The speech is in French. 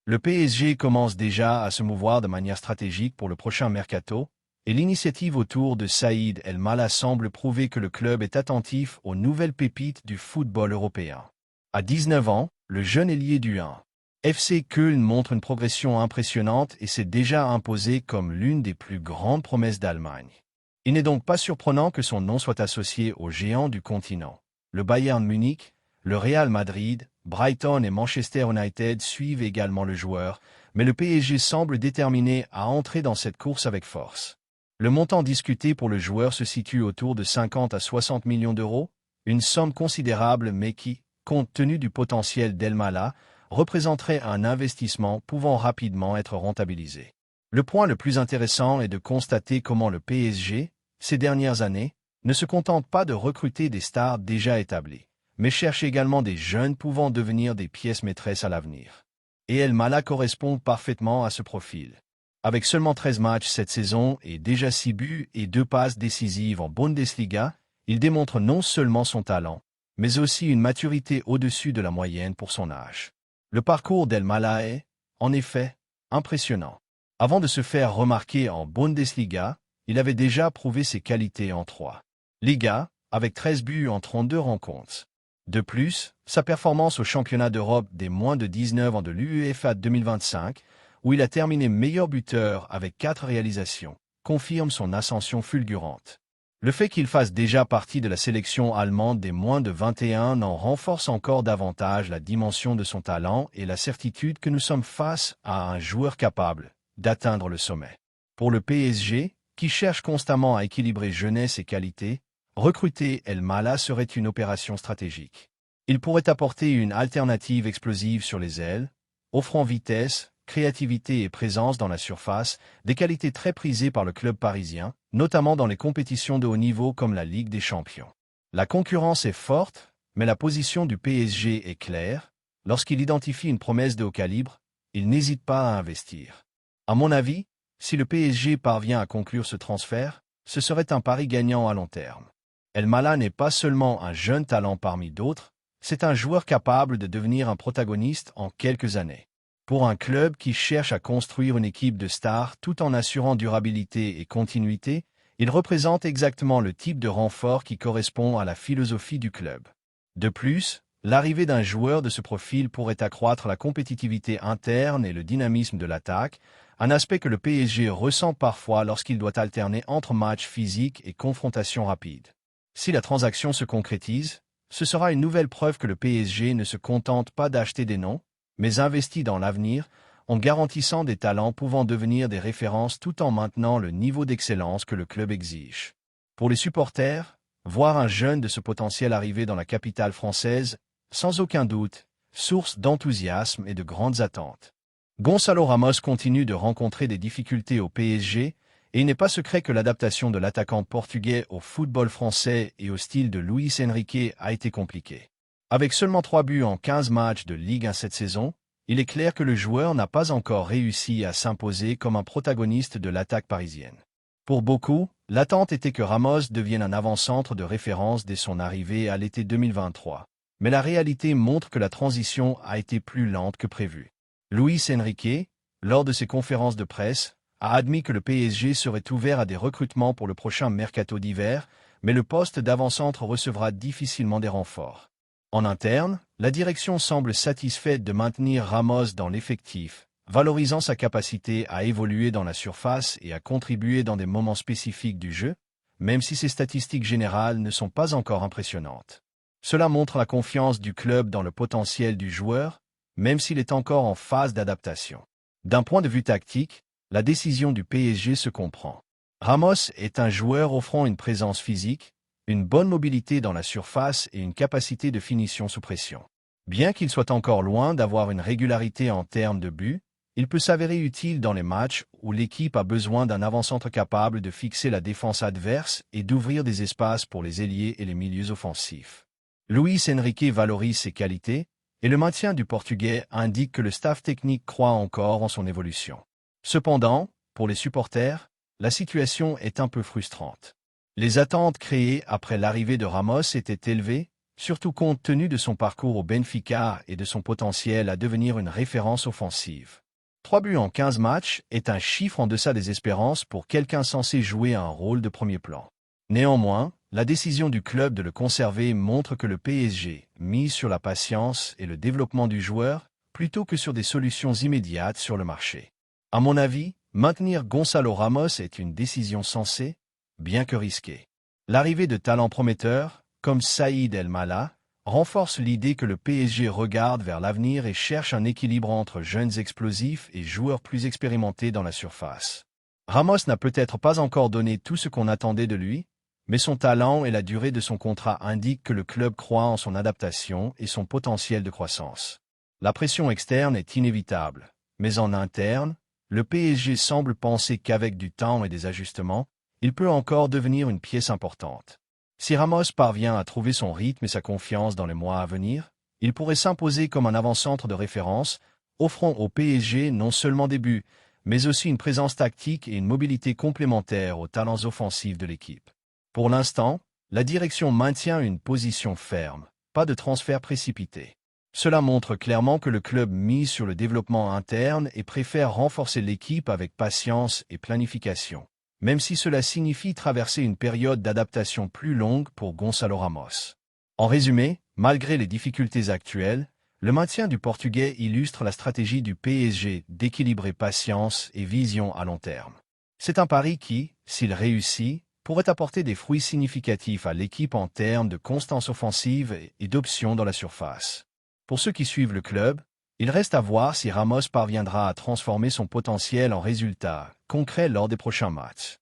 Le PSG commence déjà à se mouvoir de manière stratégique pour le prochain mercato, et l'initiative autour de Saïd El Mala semble prouver que le club est attentif aux nouvelles pépites du football européen. À 19 ans, le jeune ailier du 1. FC Köln montre une progression impressionnante et s'est déjà imposé comme l'une des plus grandes promesses d'Allemagne. Il n'est donc pas surprenant que son nom soit associé aux géants du continent. Le Bayern Munich, le Real Madrid, Brighton et Manchester United suivent également le joueur, mais le PSG semble déterminé à entrer dans cette course avec force. Le montant discuté pour le joueur se situe autour de 50 à 60 millions d'euros, une somme considérable mais qui, compte tenu du potentiel d'El Mala, représenterait un investissement pouvant rapidement être rentabilisé. Le point le plus intéressant est de constater comment le PSG, ces dernières années, ne se contente pas de recruter des stars déjà établies, mais cherche également des jeunes pouvant devenir des pièces maîtresses à l'avenir. Et El Mala correspond parfaitement à ce profil. Avec seulement 13 matchs cette saison et déjà 6 buts et 2 passes décisives en Bundesliga, il démontre non seulement son talent, mais aussi une maturité au-dessus de la moyenne pour son âge. Le parcours d'El Mala est, en effet, impressionnant. Avant de se faire remarquer en Bundesliga, il avait déjà prouvé ses qualités en 3 Liga, avec 13 buts en 32 rencontres. De plus, sa performance au championnat d'Europe des moins de 19 ans de l'UEFA 2025, où il a terminé meilleur buteur avec 4 réalisations, confirme son ascension fulgurante. Le fait qu'il fasse déjà partie de la sélection allemande des moins de 21 ans renforce encore davantage la dimension de son talent et la certitude que nous sommes face à un joueur capable d'atteindre le sommet. Pour le PSG, qui cherche constamment à équilibrer jeunesse et qualité, recruter El Mala serait une opération stratégique. Il pourrait apporter une alternative explosive sur les ailes, offrant vitesse, créativité et présence dans la surface, des qualités très prisées par le club parisien, notamment dans les compétitions de haut niveau comme la Ligue des Champions. La concurrence est forte, mais la position du PSG est claire. Lorsqu'il identifie une promesse de haut calibre, il n'hésite pas à investir. À mon avis, si le PSG parvient à conclure ce transfert, ce serait un pari gagnant à long terme. El Mala n'est pas seulement un jeune talent parmi d'autres, c'est un joueur capable de devenir un protagoniste en quelques années. Pour un club qui cherche à construire une équipe de stars tout en assurant durabilité et continuité, il représente exactement le type de renfort qui correspond à la philosophie du club. De plus, l'arrivée d'un joueur de ce profil pourrait accroître la compétitivité interne et le dynamisme de l'attaque, un aspect que le PSG ressent parfois lorsqu'il doit alterner entre matchs physiques et confrontations rapides. Si la transaction se concrétise, ce sera une nouvelle preuve que le PSG ne se contente pas d'acheter des noms, mais investit dans l'avenir en garantissant des talents pouvant devenir des références tout en maintenant le niveau d'excellence que le club exige. Pour les supporters, voir un jeune de ce potentiel arriver dans la capitale française, sans aucun doute, source d'enthousiasme et de grandes attentes. Gonçalo Ramos continue de rencontrer des difficultés au PSG, et il n'est pas secret que l'adaptation de l'attaquant portugais au football français et au style de Luis Enrique a été compliquée. Avec seulement 3 buts en 15 matchs de Ligue 1 cette saison, il est clair que le joueur n'a pas encore réussi à s'imposer comme un protagoniste de l'attaque parisienne. Pour beaucoup, l'attente était que Ramos devienne un avant-centre de référence dès son arrivée à l'été 2023. Mais la réalité montre que la transition a été plus lente que prévu. Luis Enrique, lors de ses conférences de presse, a admis que le PSG serait ouvert à des recrutements pour le prochain mercato d'hiver, mais le poste d'avant-centre recevra difficilement des renforts. En interne, la direction semble satisfaite de maintenir Ramos dans l'effectif, valorisant sa capacité à évoluer dans la surface et à contribuer dans des moments spécifiques du jeu, même si ses statistiques générales ne sont pas encore impressionnantes. Cela montre la confiance du club dans le potentiel du joueur, même s'il est encore en phase d'adaptation. D'un point de vue tactique, la décision du PSG se comprend. Ramos est un joueur offrant une présence physique, une bonne mobilité dans la surface et une capacité de finition sous pression. Bien qu'il soit encore loin d'avoir une régularité en termes de buts, il peut s'avérer utile dans les matchs où l'équipe a besoin d'un avant-centre capable de fixer la défense adverse et d'ouvrir des espaces pour les ailiers et les milieux offensifs. Luis Enrique valorise ses qualités, et le maintien du Portugais indique que le staff technique croit encore en son évolution. Cependant, pour les supporters, la situation est un peu frustrante. Les attentes créées après l'arrivée de Ramos étaient élevées, surtout compte tenu de son parcours au Benfica et de son potentiel à devenir une référence offensive. 3 buts en 15 matchs est un chiffre en deçà des espérances pour quelqu'un censé jouer un rôle de premier plan. Néanmoins, la décision du club de le conserver montre que le PSG mise sur la patience et le développement du joueur plutôt que sur des solutions immédiates sur le marché. À mon avis, maintenir Gonçalo Ramos est une décision sensée, bien que risquée. L'arrivée de talents prometteurs, comme Saïd El Mala, renforce l'idée que le PSG regarde vers l'avenir et cherche un équilibre entre jeunes explosifs et joueurs plus expérimentés dans la surface. Ramos n'a peut-être pas encore donné tout ce qu'on attendait de lui, mais son talent et la durée de son contrat indiquent que le club croit en son adaptation et son potentiel de croissance. La pression externe est inévitable, mais en interne, le PSG semble penser qu'avec du temps et des ajustements, il peut encore devenir une pièce importante. Si Ramos parvient à trouver son rythme et sa confiance dans les mois à venir, il pourrait s'imposer comme un avant-centre de référence, offrant au PSG non seulement des buts, mais aussi une présence tactique et une mobilité complémentaire aux talents offensifs de l'équipe. Pour l'instant, la direction maintient une position ferme, pas de transfert précipité. Cela montre clairement que le club mise sur le développement interne et préfère renforcer l'équipe avec patience et planification, même si cela signifie traverser une période d'adaptation plus longue pour Gonçalo Ramos. En résumé, malgré les difficultés actuelles, le maintien du Portugais illustre la stratégie du PSG d'équilibrer patience et vision à long terme. C'est un pari qui, s'il réussit, pourrait apporter des fruits significatifs à l'équipe en termes de constance offensive et d'options dans la surface. Pour ceux qui suivent le club, il reste à voir si Ramos parviendra à transformer son potentiel en résultats concrets lors des prochains matchs.